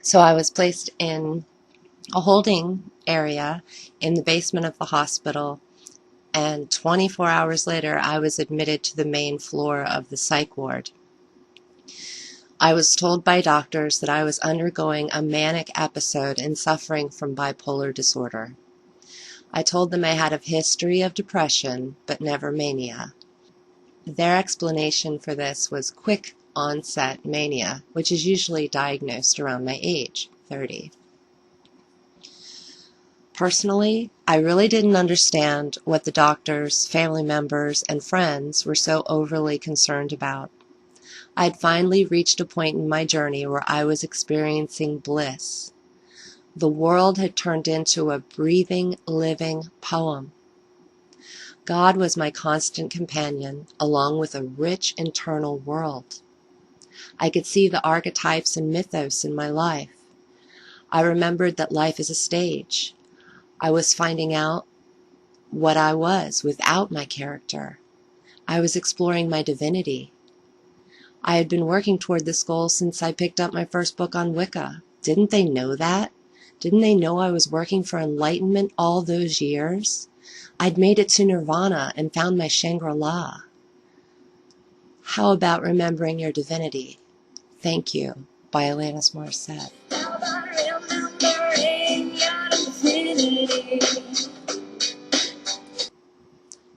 So I was placed in a holding area in the basement of the hospital, and 24 hours later I was admitted to the main floor of the psych ward. I was told by doctors that I was undergoing a manic episode and suffering from bipolar disorder. I told them I had a history of depression, but never mania. Their explanation for this was quick onset mania, which is usually diagnosed around my age, 30. Personally, I really didn't understand what the doctors, family members, and friends were so overly concerned about. I had finally reached a point in my journey where I was experiencing bliss. The world had turned into a breathing, living poem. God was my constant companion, along with a rich internal world. I could see the archetypes and mythos in my life. I remembered that life is a stage. I was finding out what I was without my character. I was exploring my divinity. I had been working toward this goal since I picked up my first book on Wicca. Didn't they know that? Didn't they know I was working for enlightenment all those years? I'd made it to Nirvana and found my Shangri-La. How about remembering your divinity? Thank You, by Alanis Morissette. How about remembering your divinity?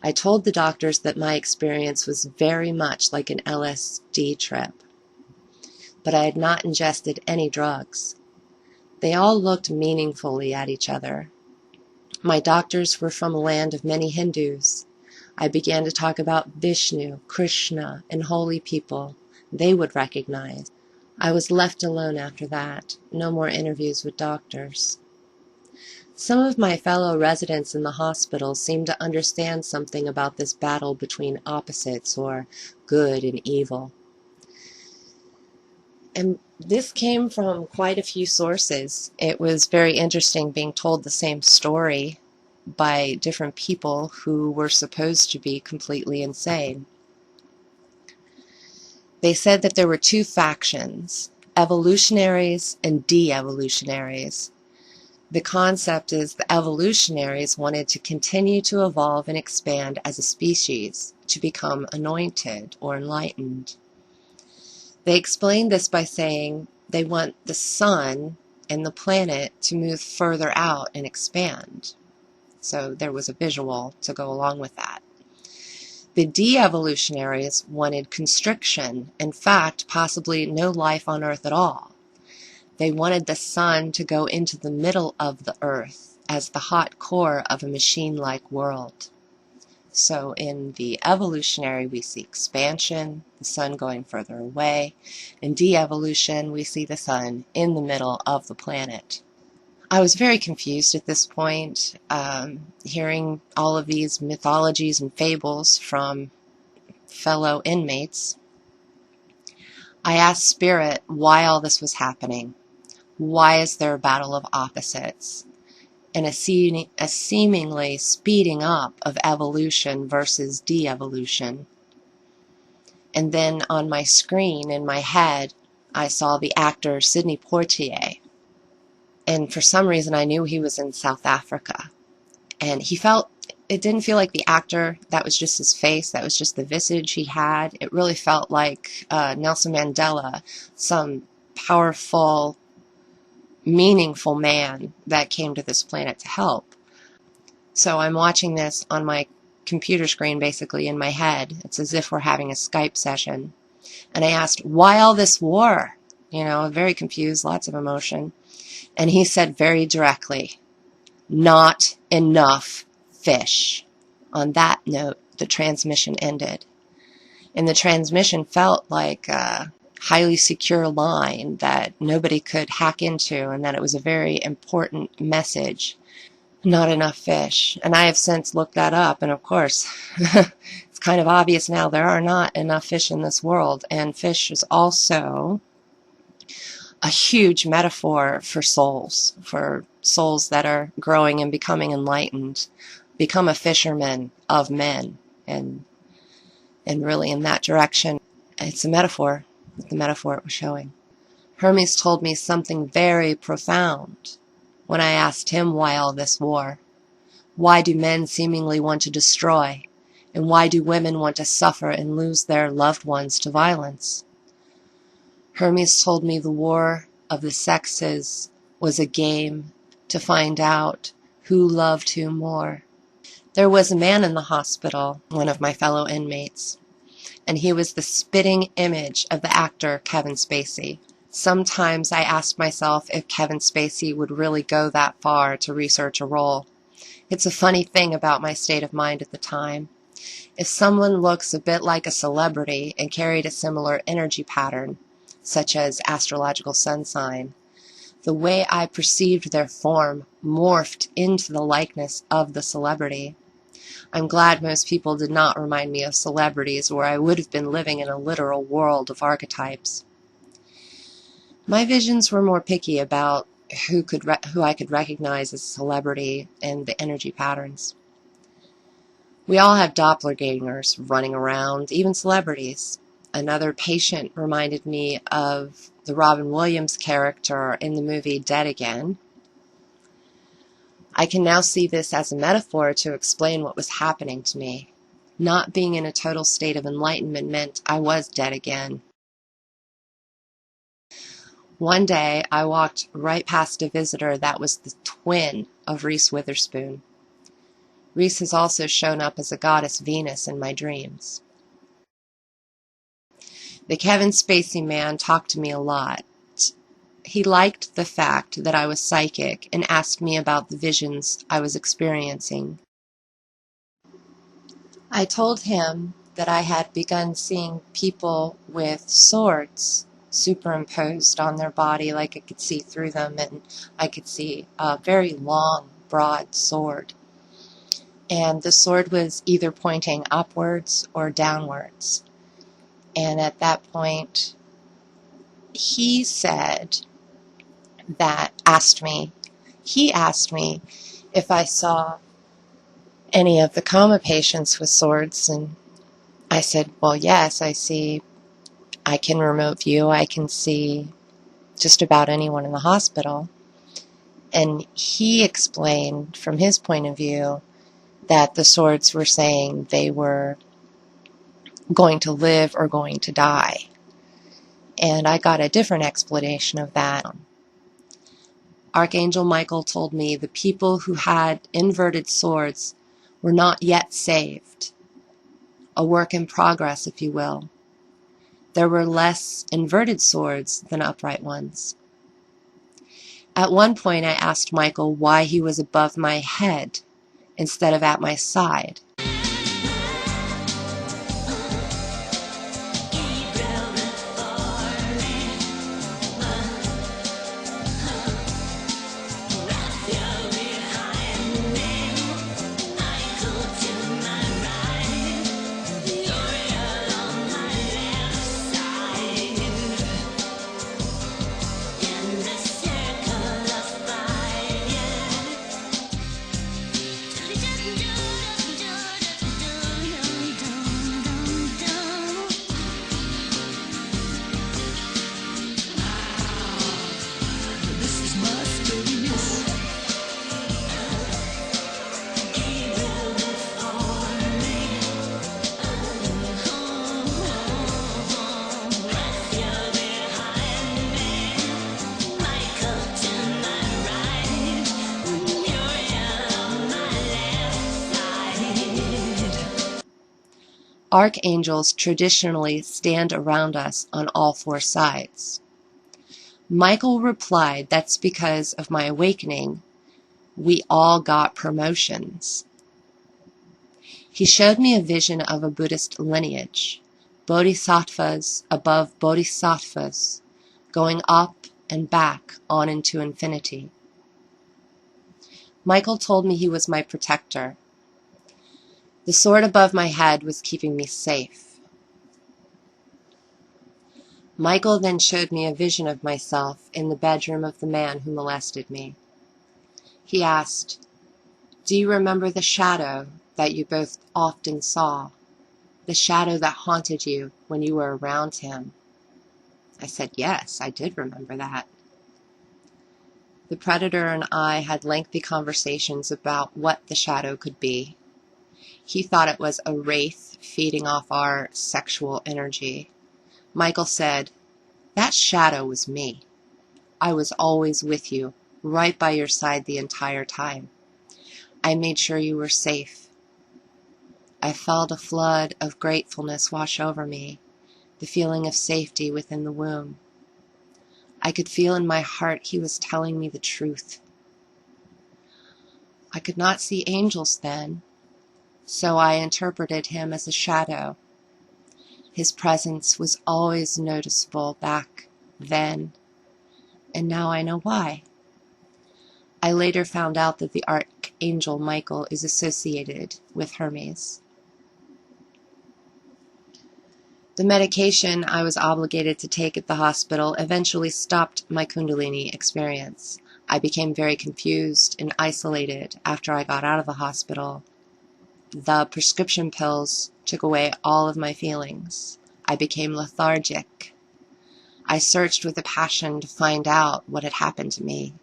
I told the doctors that my experience was very much like an LSD trip, but I had not ingested any drugs. They all looked meaningfully at each other. My doctors were from a land of many Hindus. I began to talk about Vishnu, Krishna, and holy people they would recognize. I was left alone after that. No more interviews with doctors. Some of my fellow residents in the hospital seemed to understand something about this battle between opposites, or good and evil. And this came from quite a few sources. It was very interesting being told the same story by different people who were supposed to be completely insane. They said that there were two factions, evolutionaries and de-evolutionaries. The concept is the evolutionaries wanted to continue to evolve and expand as a species, to become anointed or enlightened. They explained this by saying they want the sun and the planet to move further out and expand. So there was a visual to go along with that. The de-evolutionaries wanted constriction, in fact, possibly no life on Earth at all. They wanted the sun to go into the middle of the earth as the hot core of a machine-like world. So in the evolutionary, we see expansion, the sun going further away. In de-evolution, we see the sun in the middle of the planet. I was very confused at this point, hearing all of these mythologies and fables from fellow inmates. I asked Spirit why all this was happening. Why is there a battle of opposites? And a seemingly speeding up of evolution versus de-evolution. And then on my screen, in my head, I saw the actor Sidney Poitier. And for some reason, I knew he was in South Africa. And it didn't feel like the actor, that was just his face, that was just the visage he had. It really felt like Nelson Mandela, some powerful, meaningful man that came to this planet to help. So I'm watching this on my computer screen, basically in my head. It's as if we're having a Skype session. And I asked, why all this war? Very confused, lots of emotion. And he said very directly, not enough fish. On that note, the transmission ended. And the transmission felt like a highly secure line that nobody could hack into, and that it was a very important message. Not enough fish. And I have since looked that up, and of course, it's kind of obvious now there are not enough fish in this world, and fish is also a huge metaphor for souls that are growing and becoming enlightened. Become a fisherman of men, and really in that direction. It's a metaphor, the metaphor it was showing. Hermes told me something very profound when I asked him why all this war. Why do men seemingly want to destroy? And why do women want to suffer and lose their loved ones to violence? Hermes told me the war of the sexes was a game to find out who loved who more. There was a man in the hospital, one of my fellow inmates, and he was the spitting image of the actor Kevin Spacey. Sometimes I asked myself if Kevin Spacey would really go that far to research a role. It's a funny thing about my state of mind at the time. If someone looks a bit like a celebrity and carried a similar energy pattern, such as astrological sun sign, the way I perceived their form morphed into the likeness of the celebrity. I'm glad most people did not remind me of celebrities, or I would have been living in a literal world of archetypes. My visions were more picky about who I could recognize as a celebrity and the energy patterns. We all have doppelgangers running around, even celebrities. Another patient reminded me of the Robin Williams character in the movie Dead Again. I can now see this as a metaphor to explain what was happening to me. Not being in a total state of enlightenment meant I was dead again. One day, I walked right past a visitor that was the twin of Reese Witherspoon. Reese has also shown up as a goddess Venus in my dreams. The Kevin Spacey man talked to me a lot. He liked the fact that I was psychic and asked me about the visions I was experiencing. I told him that I had begun seeing people with swords superimposed on their body, like I could see through them, and I could see a very long, broad sword. And the sword was either pointing upwards or downwards. And at that point, he asked me if I saw any of the coma patients with swords, and I said, well, yes, I can remote view, I can see just about anyone in the hospital. And he explained from his point of view that the swords were saying they were going to live or going to die. And I got a different explanation of that. Archangel Michael told me the people who had inverted swords were not yet saved. A work in progress, if you will. There were less inverted swords than upright ones. At one point I asked Michael why he was above my head instead of at my side. Archangels traditionally stand around us on all four sides. Michael replied that's because of my awakening, we all got promotions. He showed me a vision of a Buddhist lineage, bodhisattvas above bodhisattvas, going up and back on into infinity. Michael told me he was my protector. The sword above my head was keeping me safe. Michael then showed me a vision of myself in the bedroom of the man who molested me. He asked, "Do you remember the shadow that you both often saw, the shadow that haunted you when you were around him?" I said, yes, I did remember that. The predator and I had lengthy conversations about what the shadow could be. He thought it was a wraith feeding off our sexual energy. Michael said, that shadow was me. I was always with you, right by your side the entire time. I made sure you were safe. I felt a flood of gratefulness wash over me, the feeling of safety within the womb. I could feel in my heart he was telling me the truth. I could not see angels then, so I interpreted him as a shadow. His presence was always noticeable back then, and now I know why. I later found out that the Archangel Michael is associated with Hermes. The medication I was obligated to take at the hospital eventually stopped my Kundalini experience. I became very confused and isolated after I got out of the hospital. The prescription pills took away all of my feelings. I became lethargic. I searched with a passion to find out what had happened to me.